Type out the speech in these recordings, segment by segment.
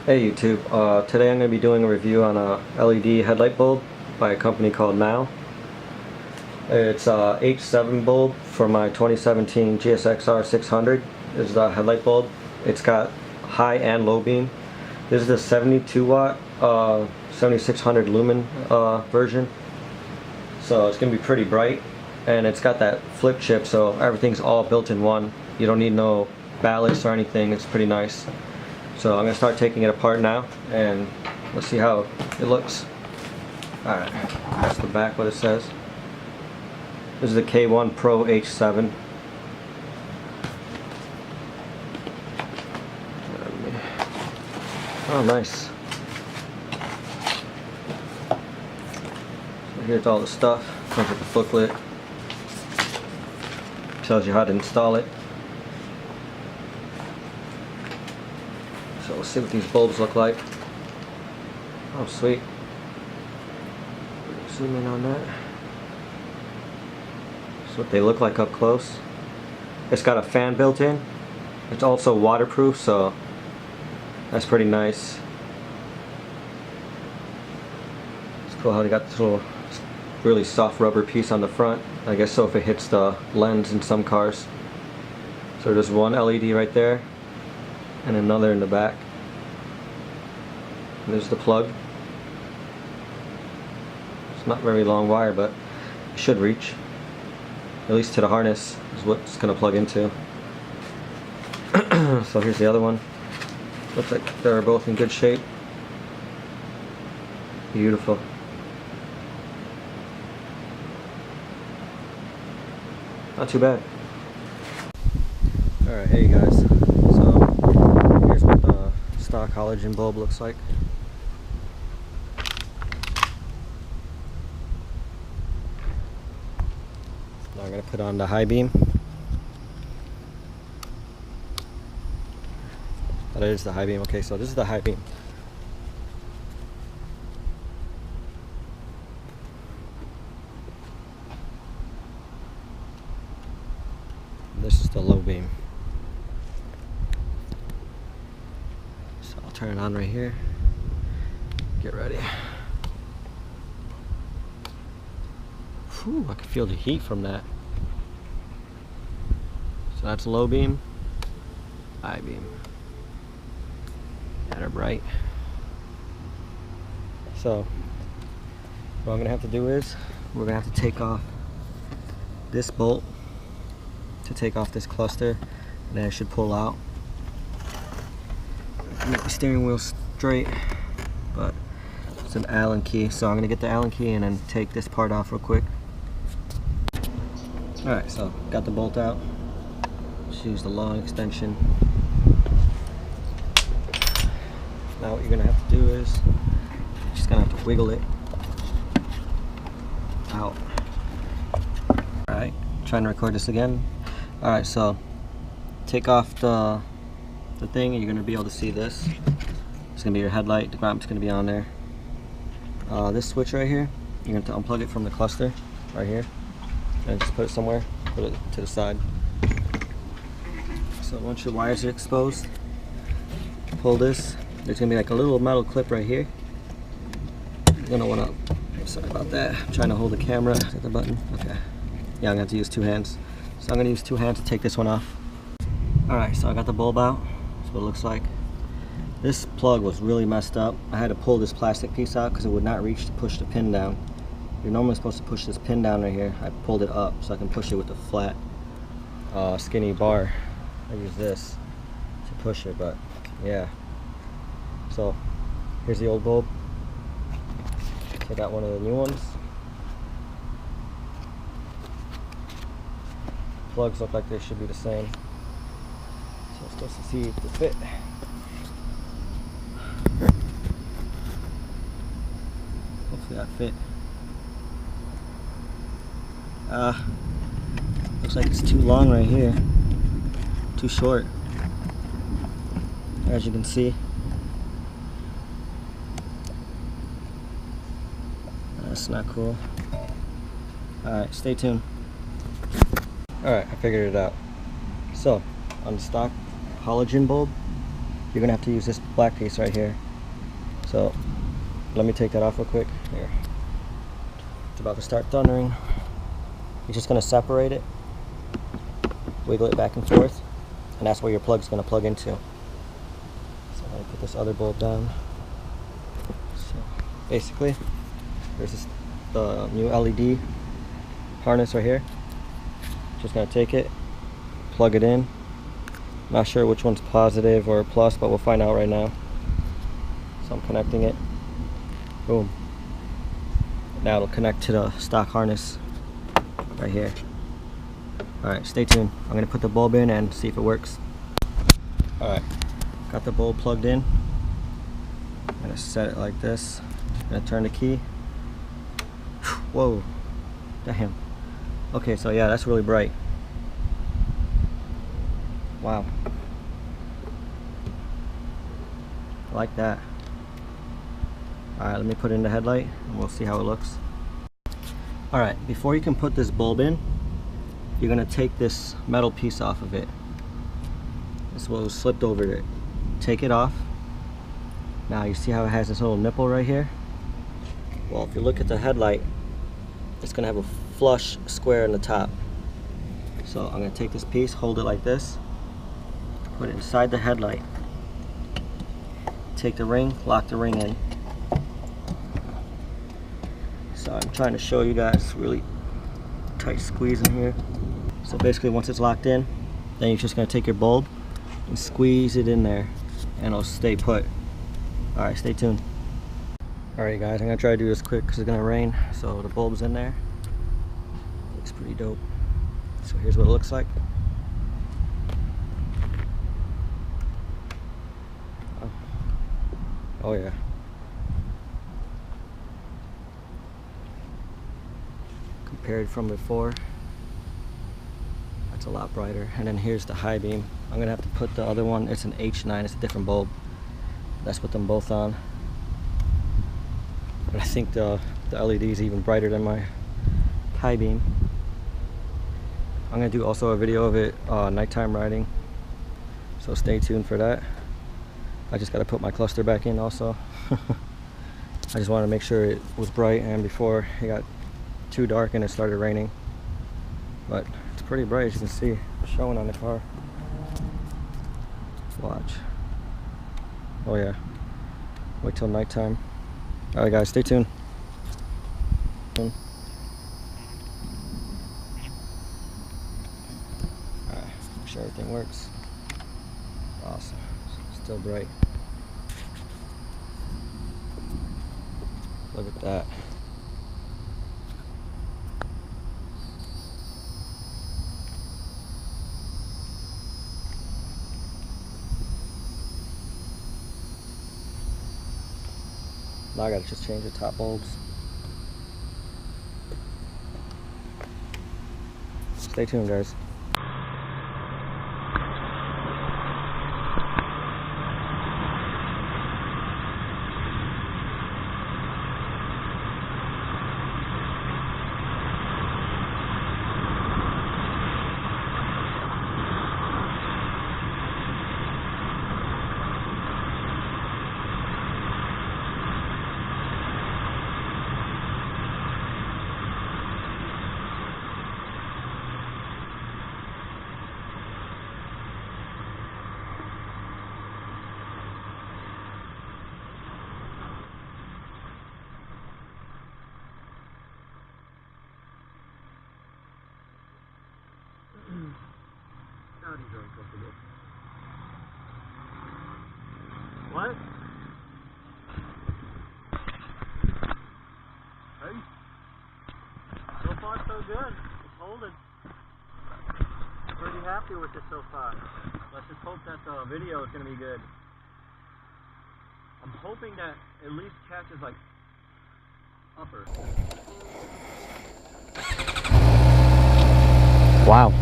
Hey YouTube, today I'm going to be doing a review on a LED headlight bulb by a company called Nao. It's a H7 bulb for my 2017 gsxr 600 is the headlight bulb. It's got high and low beam. This is the 72 watt 7600 lumen version. So it's going to be pretty bright, and it's got that flip chip, so everything's all built in one. You don't need no ballast or anything. It's pretty nice. So I'm going to start taking it apart now, and let's see how it looks. Alright, that's the back, what it says. This is the K1 Pro H7. Oh, nice. So here's all the stuff. Comes with the booklet. Tells you how to install it. So we'll see what these bulbs look like. Oh, sweet. Zoom in on that. That's what they look like up close. It's got a fan built in. It's also waterproof, so that's pretty nice. It's cool how they got this little really soft rubber piece on the front. I guess so if it hits the lens in some cars. So there's one LED right there, and another in the back. And there's the plug. It's not very long wire, but it should reach. At least to the harness is what it's going to plug into. So here's the other one. Looks like they're both in good shape. Beautiful. Not too bad. Alright, hey guys. So here's what the stock halogen bulb looks like. Now I'm going to put on the high beam. That is the high beam. Okay, so this is the high beam. This is the low beam. So I'll turn it on right here. Get ready. Whew, I can feel the heat from that. So that's low beam, high beam. And they're bright. So what I'm gonna have to do is we're gonna have to take off this bolt to take off this cluster, and then it should pull out. Make the steering wheel straight, but it's an Allen key, so I'm gonna get the Allen key and then take this part off real quick. Alright, so got the bolt out. Just use the long extension. Now what you're gonna have to do is you're just gonna have to wiggle it out. Alright, trying to record this again. Alright, so take off the thing, and you're gonna be able to see this. It's gonna be your headlight. The ground's gonna be on there. This switch right here, you're going to unplug it from the cluster right here, and just put it somewhere. Put it to the side. So once your wires are exposed, pull this. There's gonna be like a little metal clip right here. You're gonna wanna. Sorry about that. I'm trying to hold the camera. Hit the button. Okay. Yeah, I'm gonna have to use two hands. So I'm gonna use two hands to take this one off. Alright, so I got the bulb out. That's what it looks like. This plug was really messed up. I had to pull this plastic piece out because it would not reach to push the pin down. You're normally supposed to push this pin down right here. I pulled it up so I can push it with the flat, skinny bar. I use this to push it, but yeah. So here's the old bulb. So I got one of the new ones. Plugs look like they should be the same. So I'm supposed to see if they fit. Hopefully that fit. Looks like it's too long right here. Too short. As you can see. That's not cool. Alright, stay tuned. Alright, I figured it out. So, on the stock halogen bulb, you're gonna have to use this black piece right here. So let me take that off real quick. Here, it's about to start thundering. You're just gonna separate it, wiggle it back and forth, and that's where your plug's gonna plug into. So I'm gonna put this other bulb down. So basically, there's the new LED harness right here. Just gonna take it, plug it in. Not sure which one's positive or plus, but we'll find out right now. So I'm connecting it. Boom. Now it'll connect to the stock harness right here. Alright, stay tuned. I'm gonna put the bulb in and see if it works. Alright, got the bulb plugged in. I'm gonna set it like this. I'm gonna turn the key. Whoa, damn. Okay, so yeah, that's really bright. Wow. I like that. Alright, let me put in the headlight and we'll see how it looks. Alright, before you can put this bulb in, you're going to take this metal piece off of it. This was slipped over it. Take it off. Now you see how it has this little nipple right here? Well, if you look at the headlight, it's going to have a flush square in the top. So I'm going to take this piece, hold it like this, put it inside the headlight. Take the ring, lock the ring in. So I'm trying to show you guys, really tight squeeze in here. So basically once it's locked in, then you're just going to take your bulb and squeeze it in there and it'll stay put. Alright, stay tuned. Alright guys, I'm going to try to do this quick because it's going to rain. So the bulb's in there. Looks pretty dope. So here's what it looks like. Oh yeah. Compared from before, that's a lot brighter. And then here's the high beam. I'm gonna have to put the other one, it's an H9, it's a different bulb. Let's put them both on. But I think the LED is even brighter than my high beam. I'm gonna do also a video of it nighttime riding, so stay tuned for that. I just gotta put my cluster back in also. I just wanted to make sure it was bright and before it got too dark and it started raining. But it's pretty bright, as you can see, showing on the car. Watch. Oh yeah. Wait till nighttime. Alright guys, stay tuned. Alright, make sure everything works. Awesome. Still bright. Look at that. Now I gotta just change the top bulbs. Stay tuned guys. Now these are uncomfortable. What? Hey. So far so good. It's holding. Pretty happy with it so far. Let's just hope that the video is going to be good. I'm hoping that at least catches like upper. Wow.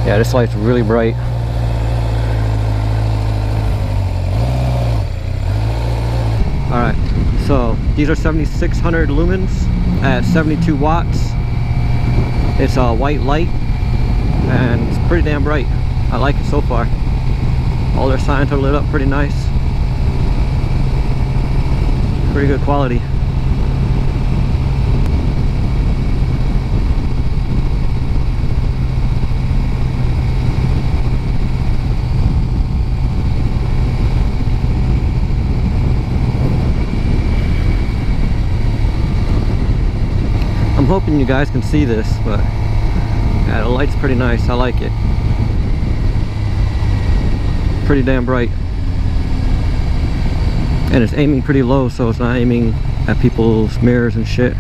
Yeah, this light's really bright. Alright, so these are 7600 lumens at 72 watts. It's a white light. and it's pretty damn bright. I like it so far. All their signs are lit up pretty nice. Pretty good quality. I'm hoping you guys can see this, but yeah, the light's pretty nice. I like it. Pretty damn bright. And it's aiming pretty low, so it's not aiming at people's mirrors and shit.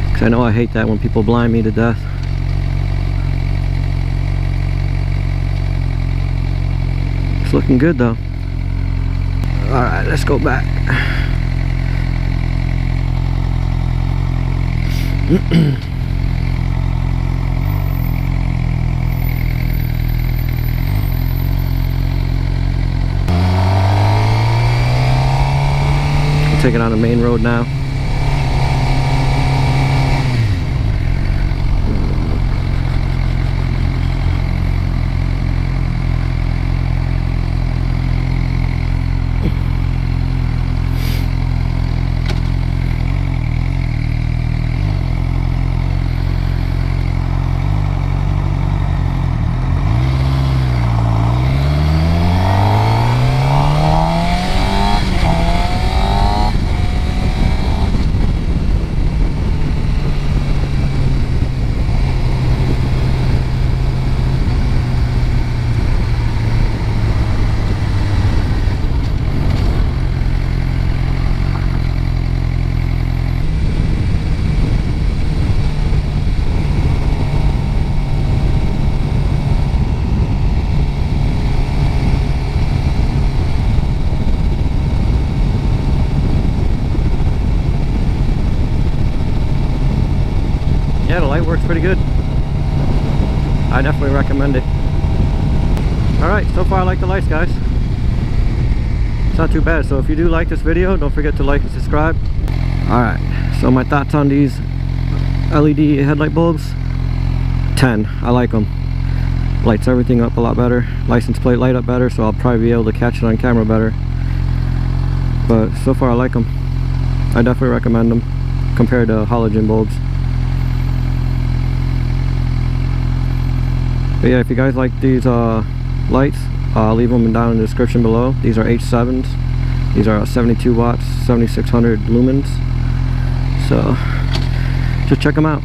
Because I know I hate that when people blind me to death. It's looking good though. Alright, let's go back. Take it on the main road now. Yeah, the light works pretty good. I definitely recommend it. Alright, so far I like the lights, guys. It's not too bad. So if you do like this video, don't forget to like and subscribe. Alright, so my thoughts on these LED headlight bulbs: 10. I like them. Lights everything up a lot better. License plate light up better, so I'll probably be able to catch it on camera better. But so far I like them. I definitely recommend them compared to halogen bulbs. But yeah, if you guys like these lights, I'll leave them down in the description below. These are H7s. These are 72 watts, 7600 lumens. So just check them out.